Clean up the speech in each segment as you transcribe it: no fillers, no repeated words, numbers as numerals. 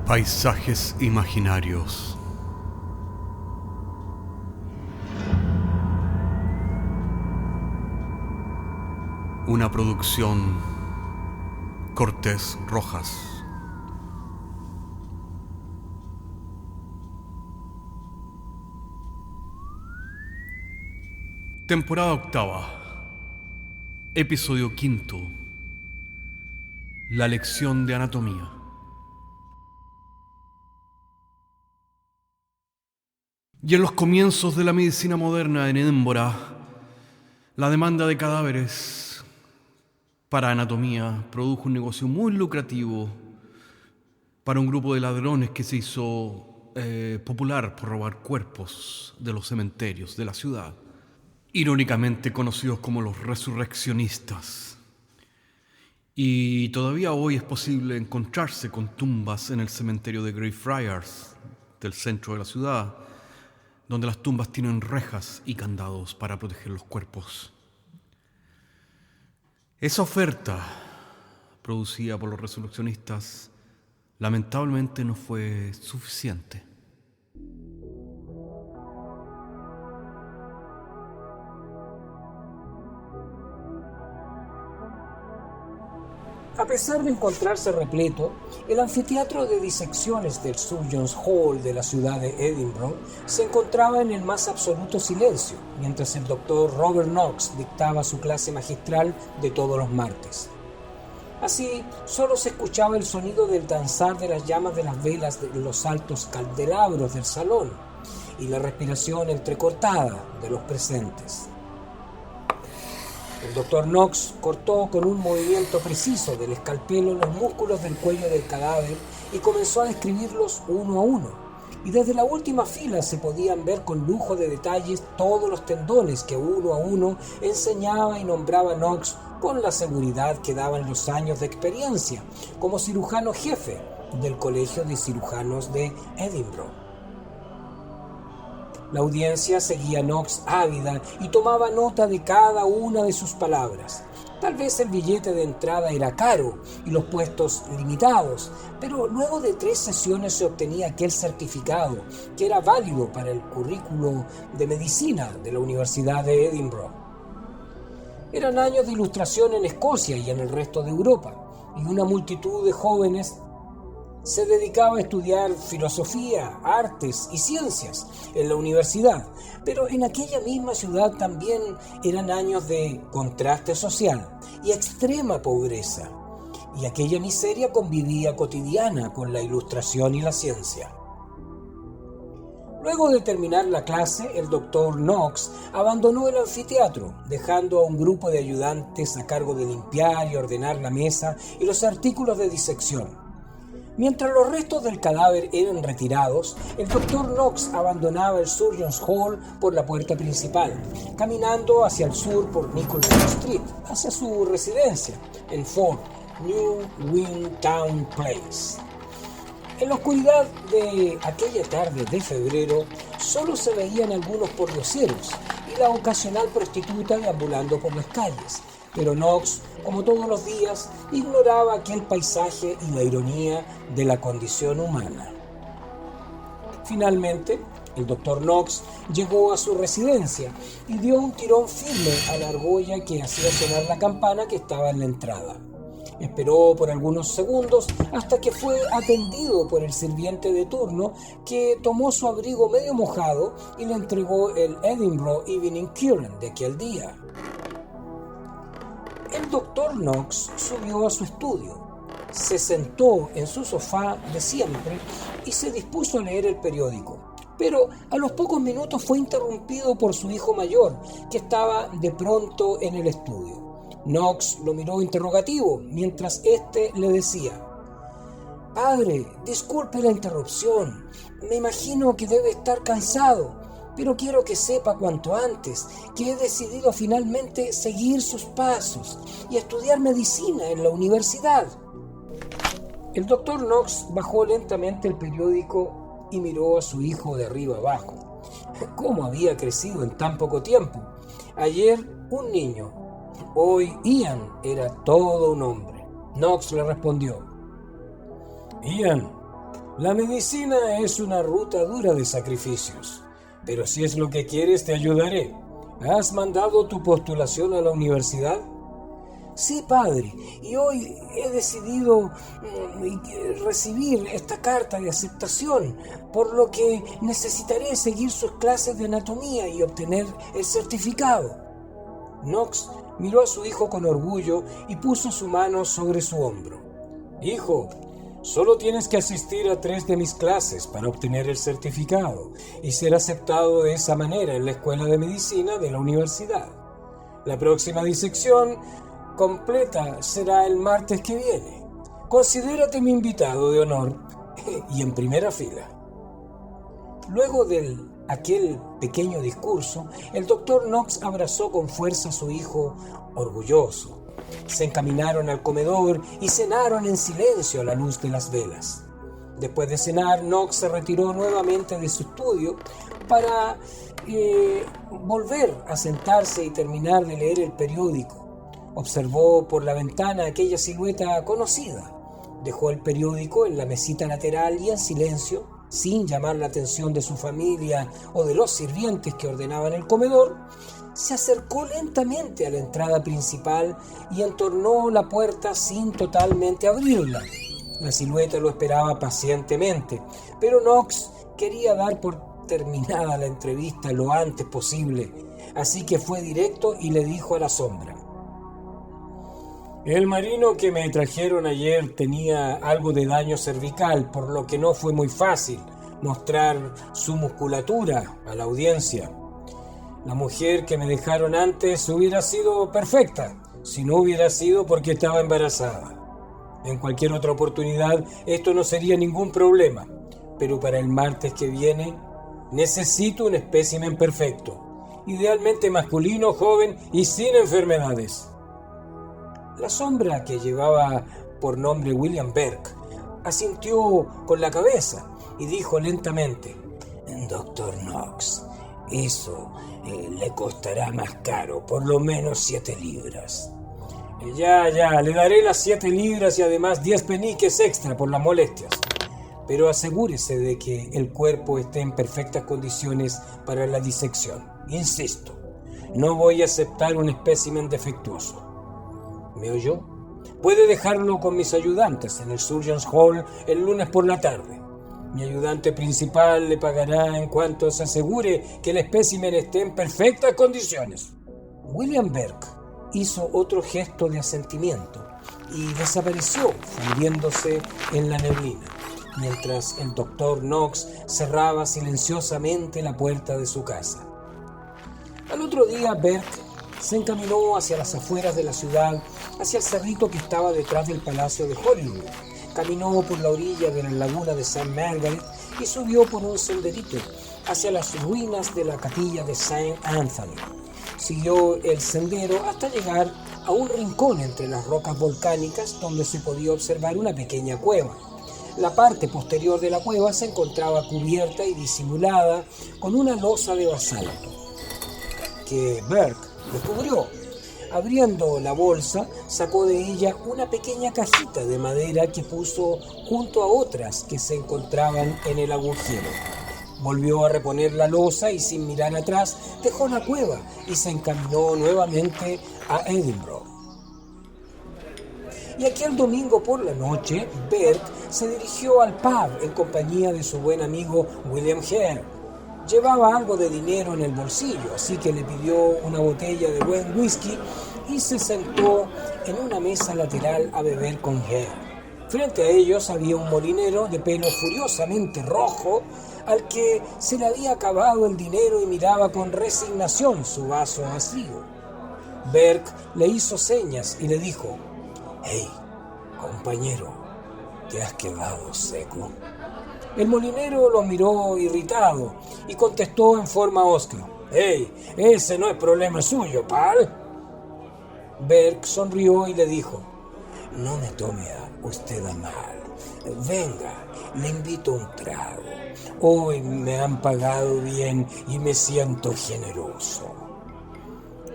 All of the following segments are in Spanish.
Paisajes imaginarios. Una producción Cortés Rojas. Temporada octava. Episodio quinto. La lección de anatomía. Y en los comienzos de la medicina moderna en Edimburgo, la demanda de cadáveres para anatomía produjo un negocio muy lucrativo para un grupo de ladrones que se hizo popular por robar cuerpos de los cementerios de la ciudad, irónicamente conocidos como los resurreccionistas. Y todavía hoy es posible encontrarse con tumbas en el cementerio de Greyfriars, del centro de la ciudad, donde las tumbas tienen rejas y candados para proteger los cuerpos. Esa oferta producida por los resurreccionistas lamentablemente no fue suficiente. A pesar de encontrarse repleto, el anfiteatro de disecciones del Surgeons Hall de la ciudad de Edinburgh se encontraba en el más absoluto silencio, mientras el doctor Robert Knox dictaba su clase magistral de todos los martes. Así, solo se escuchaba el sonido del danzar de las llamas de las velas de los altos candelabros del salón y la respiración entrecortada de los presentes. El doctor Knox cortó con un movimiento preciso del escalpelo los músculos del cuello del cadáver y comenzó a describirlos uno a uno. Y desde la última fila se podían ver con lujo de detalles todos los tendones que uno a uno enseñaba y nombraba Knox con la seguridad que daban los años de experiencia como cirujano jefe del Colegio de Cirujanos de Edimburgo. La audiencia seguía a Knox ávida y tomaba nota de cada una de sus palabras. Tal vez el billete de entrada era caro y los puestos limitados, pero luego de 3 sesiones se obtenía aquel certificado que era válido para el currículo de medicina de la Universidad de Edimburgo. Eran años de ilustración en Escocia y en el resto de Europa, y una multitud de jóvenes se dedicaba a estudiar filosofía, artes y ciencias en la universidad, pero en aquella misma ciudad también eran años de contraste social y extrema pobreza, y aquella miseria convivía cotidiana con la ilustración y la ciencia. Luego de terminar la clase, el doctor Knox abandonó el anfiteatro, dejando a un grupo de ayudantes a cargo de limpiar y ordenar la mesa y los artículos de disección. Mientras los restos del cadáver eran retirados, el doctor Knox abandonaba el Surgeons Hall por la puerta principal, caminando hacia el sur por Nicholson Street, hacia su residencia en 4 New Wing Town Place. En la oscuridad de aquella tarde de febrero, solo se veían algunos pordioseros y la ocasional prostituta deambulando por las calles. Pero Knox, como todos los días, ignoraba aquel paisaje y la ironía de la condición humana. Finalmente, el doctor Knox llegó a su residencia y dio un tirón firme a la argolla que hacía sonar la campana que estaba en la entrada. Esperó por algunos segundos hasta que fue atendido por el sirviente de turno, que tomó su abrigo medio mojado y le entregó el Edinburgh Evening Current de aquel día. El doctor Knox subió a su estudio, se sentó en su sofá de siempre y se dispuso a leer el periódico. Pero a los pocos minutos fue interrumpido por su hijo mayor, que estaba de pronto en el estudio. Knox lo miró interrogativo, mientras éste le decía: «Padre, disculpe la interrupción. Me imagino que debe estar cansado. Pero quiero que sepa cuanto antes que he decidido finalmente seguir sus pasos y estudiar medicina en la universidad». El doctor Knox bajó lentamente el periódico y miró a su hijo de arriba abajo. ¿Cómo había crecido en tan poco tiempo? Ayer un niño, hoy Ian era todo un hombre. Knox le respondió: «Ian, La medicina es una ruta dura de sacrificios, pero si es lo que quieres te ayudaré. ¿Has mandado tu postulación a la universidad? Sí, padre, y hoy he decidido recibir esta carta de aceptación, por lo que necesitaré seguir sus clases de anatomía y obtener el certificado. Knox miró a su hijo con orgullo y puso su mano sobre su hombro. Hijo, solo tienes que asistir a 3 de mis clases para obtener el certificado y ser aceptado de esa manera en la escuela de medicina de la universidad. La próxima disección completa será el martes que viene. Considérate mi invitado de honor y en primera fila. Luego de aquel pequeño discurso, el doctor Knox abrazó con fuerza a su hijo, orgulloso. Se encaminaron al comedor y cenaron en silencio a la luz de las velas. Después de cenar, Knox se retiró nuevamente de su estudio para volver a sentarse y terminar de leer el periódico. Observó por la ventana aquella silueta conocida. Dejó el periódico en la mesita lateral y en silencio, sin llamar la atención de su familia o de los sirvientes que ordenaban el comedor, se acercó lentamente a la entrada principal y entornó la puerta sin totalmente abrirla. La silueta lo esperaba pacientemente, pero Knox quería dar por terminada la entrevista lo antes posible, así que fue directo y le dijo a la sombra: El marino que me trajeron ayer tenía algo de daño cervical, por lo que no fue muy fácil mostrar su musculatura a la audiencia. La mujer que me dejaron antes hubiera sido perfecta, si no hubiera sido porque estaba embarazada. En cualquier otra oportunidad esto no sería ningún problema, pero para el martes que viene necesito un espécimen perfecto, idealmente masculino, joven y sin enfermedades. La sombra, que llevaba por nombre William Burke, asintió con la cabeza y dijo lentamente: Doctor Knox, eso le costará más caro, por lo menos 7 libras. Ya, le daré las 7 libras y además 10 peniques extra por las molestias. Pero asegúrese de que el cuerpo esté en perfectas condiciones para la disección. Insisto, no voy a aceptar un espécimen defectuoso. ¿Me oyó? Puede dejarlo con mis ayudantes en el Surgeons Hall el lunes por la tarde. Mi ayudante principal le pagará en cuanto se asegure que el espécimen esté en perfectas condiciones. William Burke hizo otro gesto de asentimiento y desapareció, fundiéndose en la neblina, mientras el doctor Knox cerraba silenciosamente la puerta de su casa. Al otro día, Burke se encaminó hacia las afueras de la ciudad, hacia el cerrito que estaba detrás del Palacio de Hollywood. Caminó por la orilla de la laguna de St. Margaret y subió por un senderito hacia las ruinas de la capilla de St. Anthony. Siguió el sendero hasta llegar a un rincón entre las rocas volcánicas donde se podía observar una pequeña cueva. La parte posterior de la cueva se encontraba cubierta y disimulada con una losa de basalto, que Burke descubrió. Abriendo la bolsa, sacó de ella una pequeña cajita de madera que puso junto a otras que se encontraban en el agujero. Volvió a reponer la losa y, sin mirar atrás, dejó la cueva y se encaminó nuevamente a Edinburgh. Y aquel domingo por la noche, Burke se dirigió al pub en compañía de su buen amigo William Hare. Llevaba algo de dinero en el bolsillo, así que le pidió una botella de buen whisky y se sentó en una mesa lateral a beber con Hare. Frente a ellos había un molinero de pelo furiosamente rojo al que se le había acabado el dinero y miraba con resignación su vaso vacío. Burke le hizo señas y le dijo: «Hey, compañero, ¿te has quedado seco?» El molinero lo miró irritado y contestó en forma hosca: «¡Hey! Ese no es problema suyo, pal». Burke sonrió y le dijo: «No me tome usted a mal. Venga, le invito un trago. Hoy me han pagado bien y me siento generoso».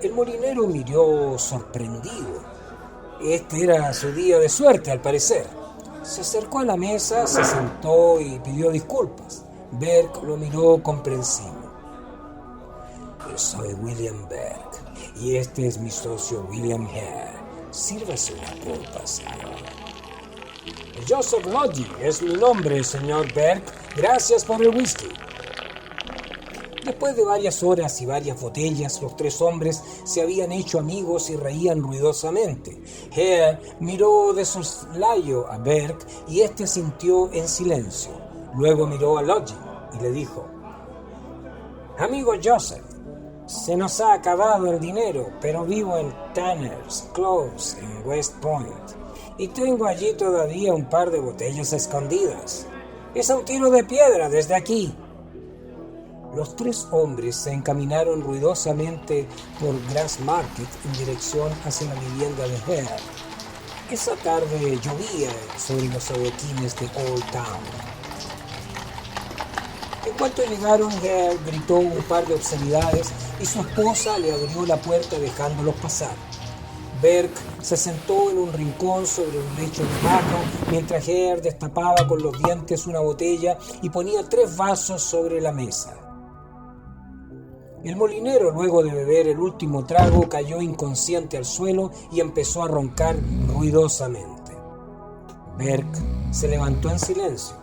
El molinero miró sorprendido. Este era su día de suerte, al parecer. Se acercó a la mesa, se sentó y pidió disculpas. Berg lo miró comprensivo. Yo soy William Berg y este es mi socio William Hare. Sírvase una copa, señor. Joseph Lodge es mi nombre, señor Berg. Gracias por el whisky. Después de varias horas y varias botellas, los tres hombres se habían hecho amigos y reían ruidosamente. Hare miró de soslayo a Berg y éste asintió en silencio. Luego miró a Lodge y le dijo: Amigo Joseph, se nos ha acabado el dinero, pero vivo en Tanner's Close, en West Point, y tengo allí todavía un par de botellas escondidas. Es a un tiro de piedra desde aquí. Los tres hombres se encaminaron ruidosamente por Grassmarket en dirección hacia la vivienda de Hare. Esa tarde llovía sobre los adoquines de Old Town. En cuanto llegaron, Hare gritó un par de obscenidades y su esposa le abrió la puerta dejándolos pasar. Berg se sentó en un rincón sobre un lecho de hamaca mientras Hare destapaba con los dientes una botella y ponía 3 vasos sobre la mesa. El molinero, luego de beber el último trago, cayó inconsciente al suelo y empezó a roncar ruidosamente. Berg se levantó en silencio,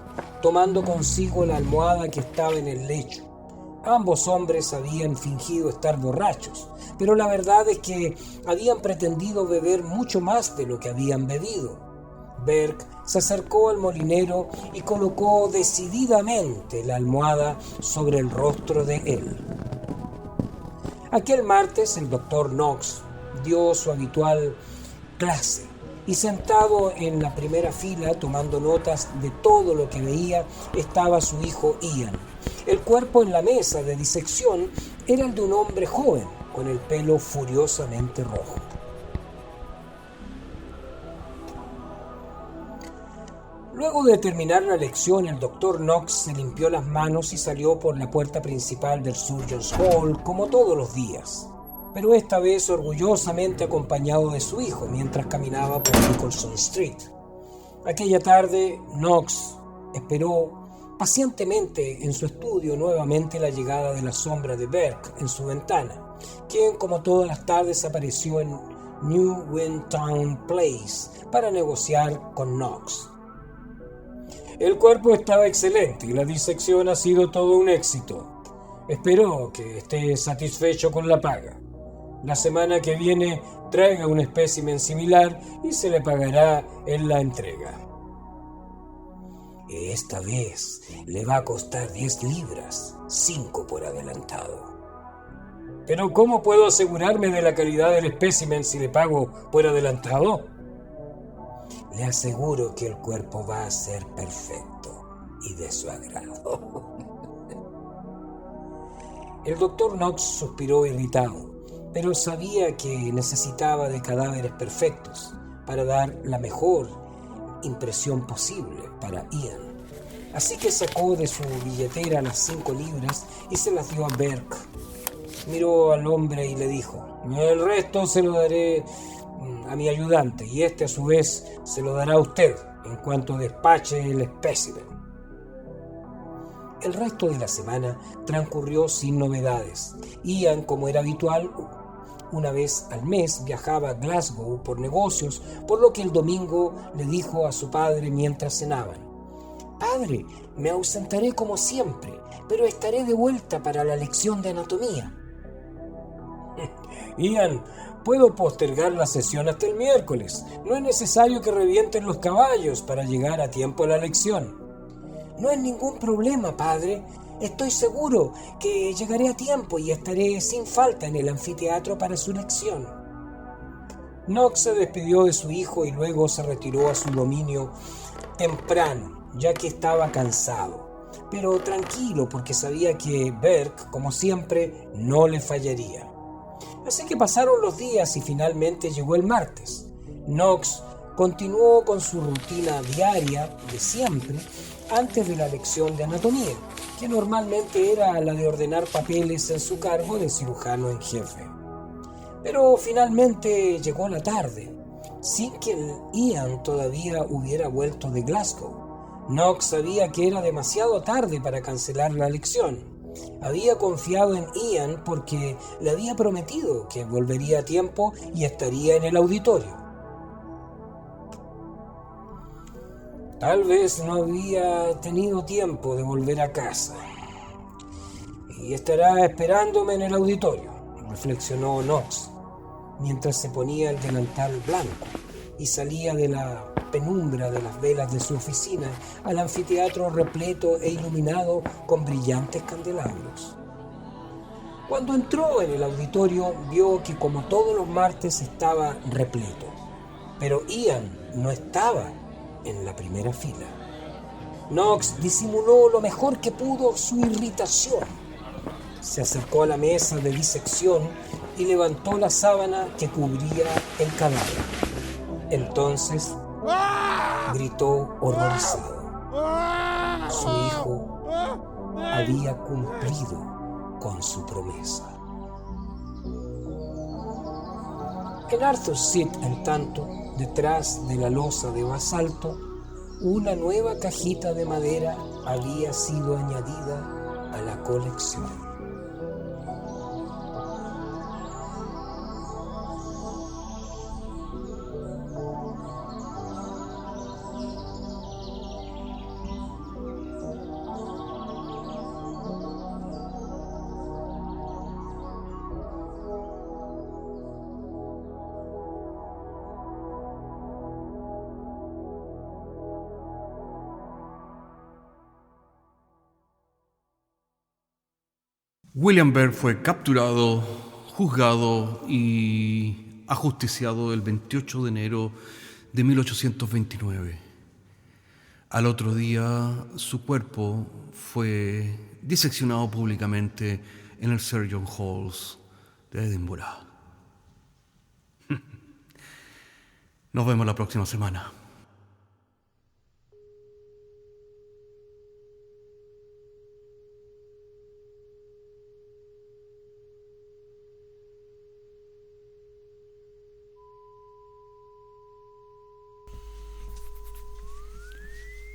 tomando consigo la almohada que estaba en el lecho. Ambos hombres habían fingido estar borrachos, pero la verdad es que habían pretendido beber mucho más de lo que habían bebido. Berg se acercó al molinero y colocó decididamente la almohada sobre el rostro de él. Aquel martes el doctor Knox dio su habitual clase y sentado en la primera fila tomando notas de todo lo que veía estaba su hijo Ian. El cuerpo en la mesa de disección era el de un hombre joven con el pelo furiosamente rojo. Luego de terminar la lección, el doctor Knox se limpió las manos y salió por la puerta principal del Surgeons Hall como todos los días, pero esta vez orgullosamente acompañado de su hijo mientras caminaba por Nicholson Street. Aquella tarde, Knox esperó pacientemente en su estudio nuevamente la llegada de la sombra de Berg en su ventana, quien como todas las tardes apareció en New Windtown Place para negociar con Knox. El cuerpo estaba excelente y la disección ha sido todo un éxito. Espero que esté satisfecho con la paga. La semana que viene traiga un espécimen similar y se le pagará en la entrega. Esta vez le va a costar 10 libras, 5 por adelantado. ¿Pero cómo puedo asegurarme de la calidad del espécimen si le pago por adelantado? Le aseguro que el cuerpo va a ser perfecto y de su agrado. El doctor Knox suspiró irritado, pero sabía que necesitaba de cadáveres perfectos para dar la mejor impresión posible para Ian. Así que sacó de su billetera las 5 libras y se las dio a Berg. Miró al hombre y le dijo: el resto se lo daré a mi ayudante y este a su vez se lo dará a usted en cuanto despache el espécimen. El resto de la semana transcurrió sin novedades. Ian, como era habitual, una vez al mes viajaba a Glasgow por negocios, por lo que el domingo le dijo a su padre mientras cenaban: «Padre, me ausentaré como siempre, pero estaré de vuelta para la lección de anatomía». «Ian, puedo postergar la sesión hasta el miércoles. No es necesario que revienten los caballos para llegar a tiempo a la lección». «No es ningún problema, padre. Estoy seguro que llegaré a tiempo y estaré sin falta en el anfiteatro para su lección». Knox se despidió de su hijo y luego se retiró a su dominio temprano, ya que estaba cansado, pero tranquilo porque sabía que Berg, como siempre, no le fallaría. Así que pasaron los días y finalmente llegó el martes. Knox continuó con su rutina diaria de siempre antes de la lección de anatomía, que normalmente era la de ordenar papeles en su cargo de cirujano en jefe. Pero finalmente llegó la tarde. sin que Ian todavía hubiera vuelto de Glasgow. Knox sabía que era demasiado tarde para cancelar la lección. Había confiado en Ian porque le había prometido que volvería a tiempo y estaría en el auditorio. Tal vez no había tenido tiempo de volver a casa y estará esperándome en el auditorio, reflexionó Knox, mientras se ponía el delantal blanco y salía de la penumbra de las velas de su oficina al anfiteatro repleto e iluminado con brillantes candelabros. Cuando entró en el auditorio, vio que como todos los martes estaba repleto, pero Ian no estaba en la primera fila. Knox disimuló lo mejor que pudo su irritación. Se acercó a la mesa de disección y levantó la sábana que cubría el cadáver. Entonces gritó horrorizado. Su hijo había cumplido con su promesa. En Arthur's Seat, en tanto, detrás de la losa de basalto, una nueva cajita de madera había sido añadida a la colección. William Byrd fue capturado, juzgado y ajusticiado el 28 de enero de 1829. Al otro día, su cuerpo fue diseccionado públicamente en el St. John's Hall de Edimburgo. Nos vemos la próxima semana.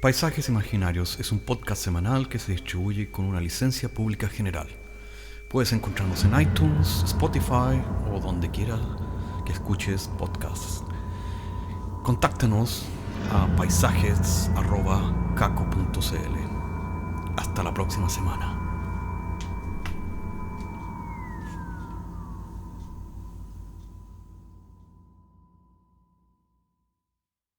Paisajes Imaginarios es un podcast semanal que se distribuye con una licencia pública general. Puedes encontrarnos en iTunes, Spotify o donde quieras que escuches podcasts. Contáctanos a paisajes@caco.cl. Hasta la próxima semana.